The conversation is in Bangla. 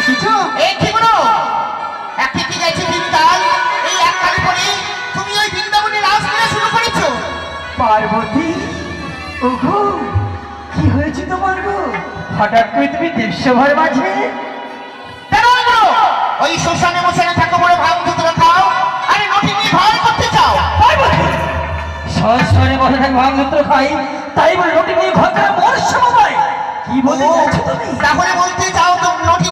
এসেছো? এই কি বলো একটি কি গেছে দিনকাল এই এক কালী পরে তুমি ওই বৃন্দাবনে রাসলীলা শুরু করেছো। পার্বতী, ওগো কি হয়েছে তোমার গো? হঠাৎ করে তুমি দেবসভার মাঝে? কেন বলো ওই শ্মশানে মশানে থাকো বলে ভাঙ ধুতরা খাও আরে নটি নিয়ে ঘর করতে চাও। পার্বতী, সংসারে বসে থাকি ভাঙত্র খাই, তাই বলে রুটি নিয়ে ঘর করা মোর সময়? কি বলতে চাইছো তুমি? তাহলে বলতে চাও